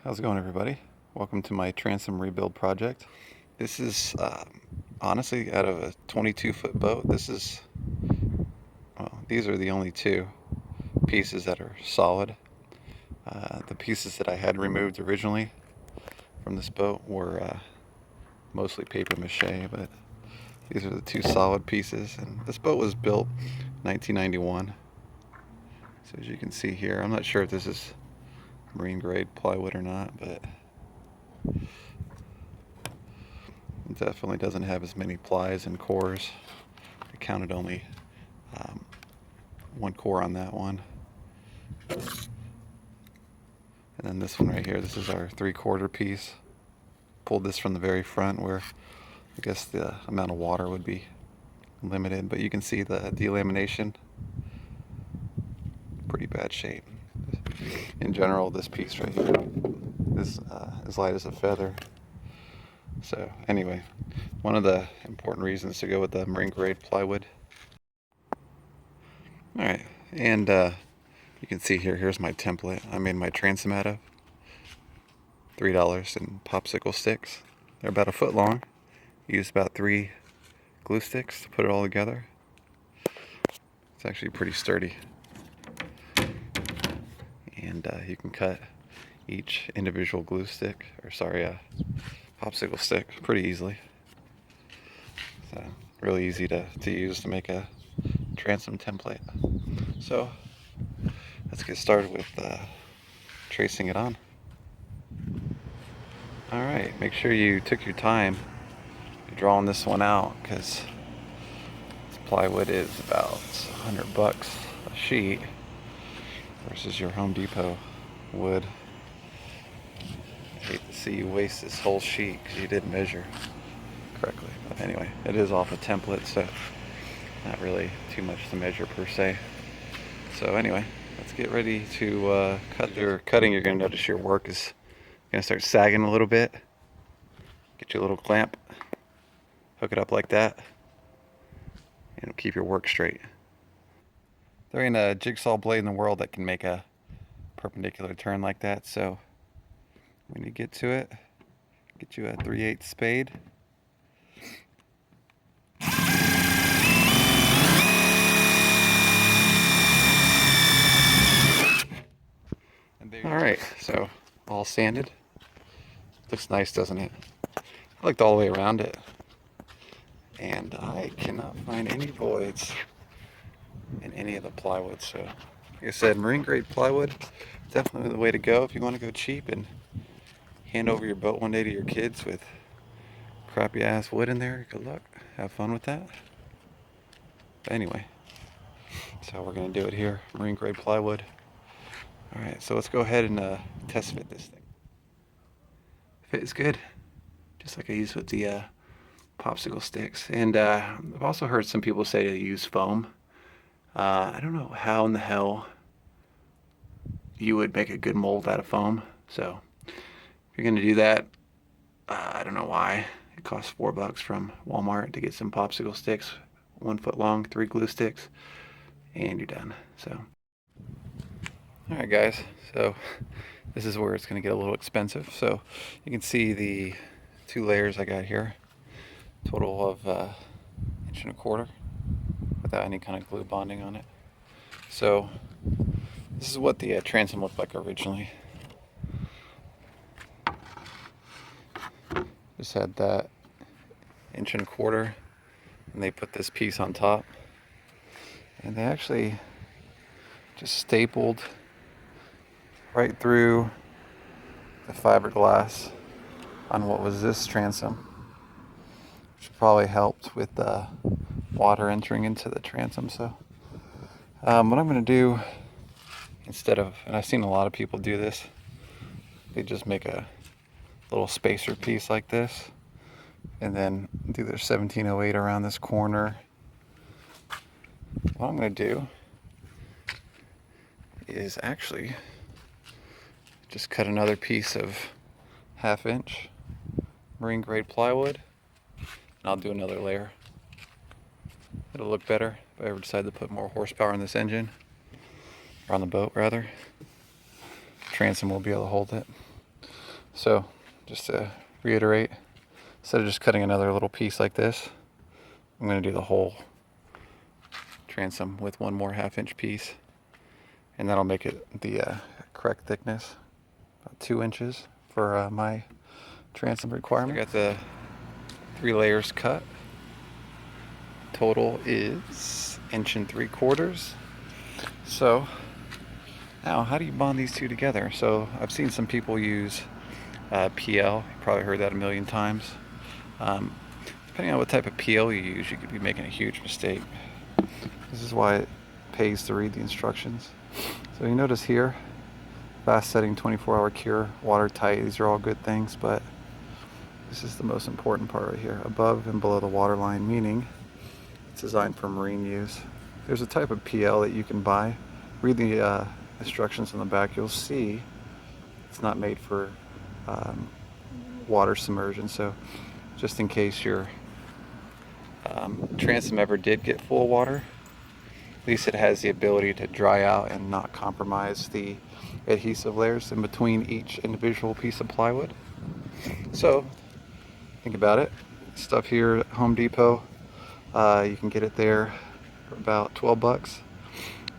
How's it going, everybody? Welcome to my transom rebuild project. This is honestly out of a 22-foot boat. These are the only two pieces that are solid. The pieces that I had removed originally from this boat were mostly paper mache, but these are the two solid pieces. And this boat was built 1991. So as you can see here, I'm not sure if this is marine grade plywood or not, but it definitely doesn't have as many plies and cores. I counted only one core on that one. And then this one right here, this is our 3/4 piece. Pulled this from the very front where I guess the amount of water would be limited, but you can see the delamination. Pretty bad shape. In general, this piece right here is as light as a feather. So anyway, one of the important reasons to go with the marine grade plywood. Alright, and you can see here's my template. I made my transom out of $3 in popsicle sticks. They're about a foot long. Used about 3 glue sticks to put it all together. It's actually pretty sturdy. And you can cut each individual glue stick, popsicle stick, pretty easily. So really easy to use to make a transom template. So let's get started with tracing it on. Alright, make sure you took your time drawing this one out, because this plywood is about $100 a sheet versus your Home Depot wood. I hate to see you waste this whole sheet because you didn't measure correctly. But anyway, it is off a template, so not really too much to measure per se. So anyway, let's get ready to cut. You're cutting, you're going to notice your work is going to start sagging a little bit. Get your little clamp, hook it up like that, and it'll keep your work straight. There ain't a jigsaw blade in the world that can make a perpendicular turn like that, so when you get to it, get you a 3/8 spade. Alright, so all sanded. Looks nice, doesn't it? I looked all the way around it, and I cannot find any voids in any of the plywood. So like I said, marine grade plywood, definitely the way to go if you want to go cheap and hand over your boat one day to your kids with crappy ass wood in there. Good luck, have fun with that. But anyway, that's how we're going to do it here, marine grade plywood. Alright, so let's go ahead and test fit this thing. Fit is good, just like I used with the popsicle sticks. And I've also heard some people say to use foam. I don't know how in the hell you would make a good mold out of foam. So if you're going to do that, I don't know why. It costs $4 from Walmart to get some popsicle sticks, 1 foot long, 3 glue sticks, and you're done. So alright guys, so this is where it's going to get a little expensive. So you can see the 2 layers I got here, total of 1.25 inches without any kind of glue bonding on it. So this is what the transom looked like originally. Just had that 1.25 inches, and they put this piece on top, and they actually just stapled right through the fiberglass on what was this transom, which probably helped with the water entering into the transom. So what I'm going to do instead of, and I've seen a lot of people do this, they just make a little spacer piece like this and then do their 1708 around this corner. What I'm going to do is actually just cut another piece of 1/2 inch marine grade plywood, and I'll do another layer. It'll look better if I ever decide to put more horsepower in this engine, or on the boat rather. Transom will be able to hold it. So just to reiterate, instead of just cutting another little piece like this, I'm going to do the whole transom with one more 1/2 inch piece, and that'll make it the correct thickness, about 2 inches for my transom requirement. I got the 3 layers cut. Total is 1 3/4. So now, how do you bond these two together? So I've seen some people use PL. You probably heard that a million times. Depending on what type of PL you use, you could be making a huge mistake. This is why it pays to read the instructions. So you notice here, fast setting, 24-hour cure, watertight. These are all good things, but this is the most important part right here, above and below the water line, meaning it's designed for marine use. There's a type of PL that you can buy. Read the instructions on the back. You'll see it's not made for water submersion. So just in case your transom ever did get full of water, at least it has the ability to dry out and not compromise the adhesive layers in between each individual piece of plywood. So think about it. Stuff here at Home Depot, you can get it there for about 12 bucks.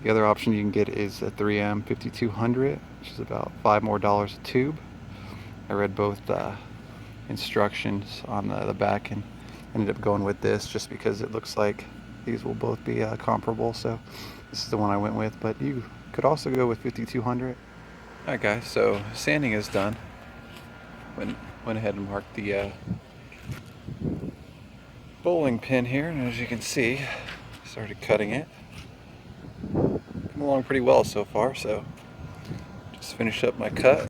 The other option you can get is a 3M 5200, which is about $5 more a tube. I read both instructions on the back and ended up going with this just because it looks like these will both be comparable. So this is the one I went with, but you could also go with 5200. Alright guys, so sanding is done. Went ahead and marked the bowling pin here, and as you can see, started cutting it. Come along pretty well so far, so just finish up my cut.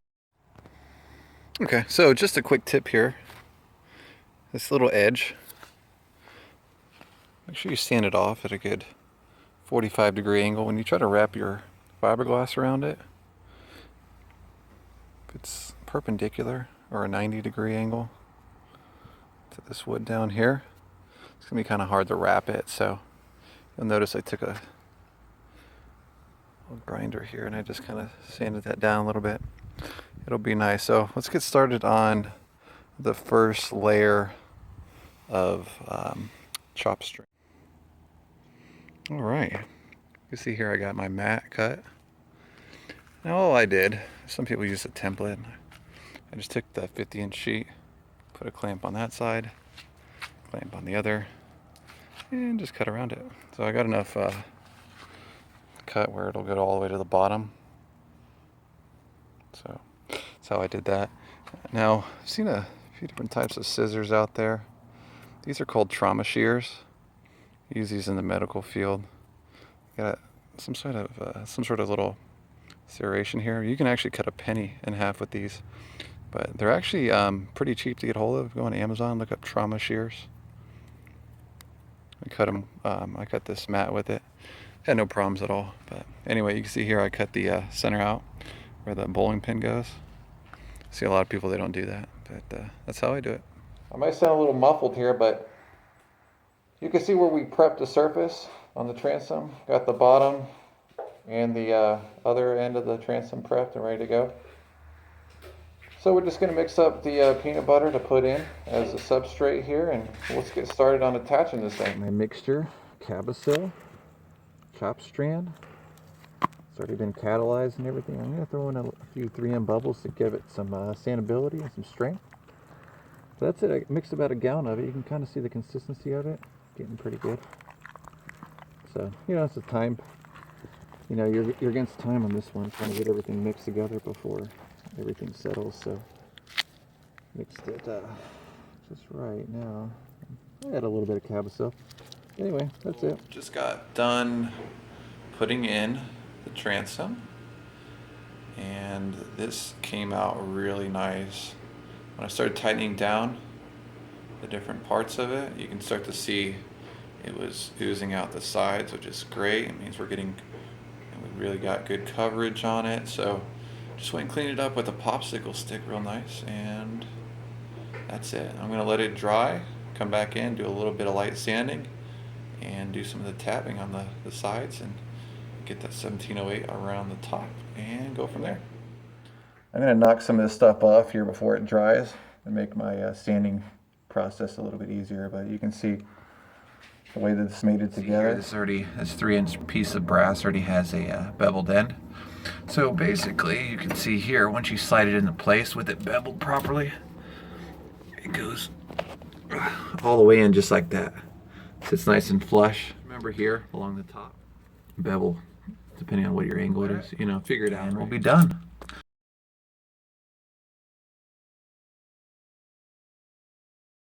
Okay, so just a quick tip here. This little edge, make sure you sand it off at a good 45-degree angle. When you try to wrap your fiberglass around it, if it's perpendicular or a 90-degree angle to this wood down here, it's gonna be kind of hard to wrap it. So you'll notice I took a little grinder here and I just kind of sanded that down a little bit. It'll be nice. So let's get started on the first layer of chop strand. All right, you see here I got my mat cut. Now all I did, some people use a template. I just took the 50-inch sheet, put a clamp on that side, clamp on the other, and just cut around it. So I got enough cut where it'll go all the way to the bottom. So that's how I did that. Now, I've seen a few different types of scissors out there. These are called trauma shears. Use these in the medical field. Got some sort of little serration here. You can actually cut a penny in half with these, but they're actually pretty cheap to get hold of. Go on Amazon, look up trauma shears. I cut them. I cut this mat with it. Had no problems at all. But anyway, you can see here I cut the center out where the bowling pin goes. See a lot of people, they don't do that, but that's how I do it. I might sound a little muffled here, but you can see where we prepped the surface on the transom. Got the bottom and the other end of the transom prepped and ready to go. So we're just going to mix up the peanut butter to put in as a substrate here, and let's get started on attaching this thing. My mixture, Cabosil, chop strand. It's already been catalyzed and everything. I'm going to throw in a few 3M bubbles to give it some sandability and some strength. So that's it. I mixed about a gallon of it. You can kind of see the consistency of it. Getting pretty good. So, you know, it's a time. You know, you're against time on this one, trying to get everything mixed together before everything settles. So, mixed it just right now. I add a little bit of Cabosil. Anyway, that's it. Just got done putting in the transom, and this came out really nice. When I started tightening down the different parts of it, you can start to see it was oozing out the sides, which is great. It means we really got good coverage on it. So just went and cleaned it up with a popsicle stick real nice, and that's it. I'm gonna let it dry, come back in, do a little bit of light sanding, and do some of the tapping on the sides and get that 1708 around the top and go from there. I'm going to knock some of this stuff off here before it dries and make my sanding process a little bit easier. But you can see the way that it's mated together. This 3-inch piece of brass already has a beveled end. So basically, you can see here, once you slide it into place with it beveled properly, it goes all the way in just like that. Sits nice and flush. Remember here, along the top, bevel, depending on what your angle it is, you know, figure it out and we'll be done.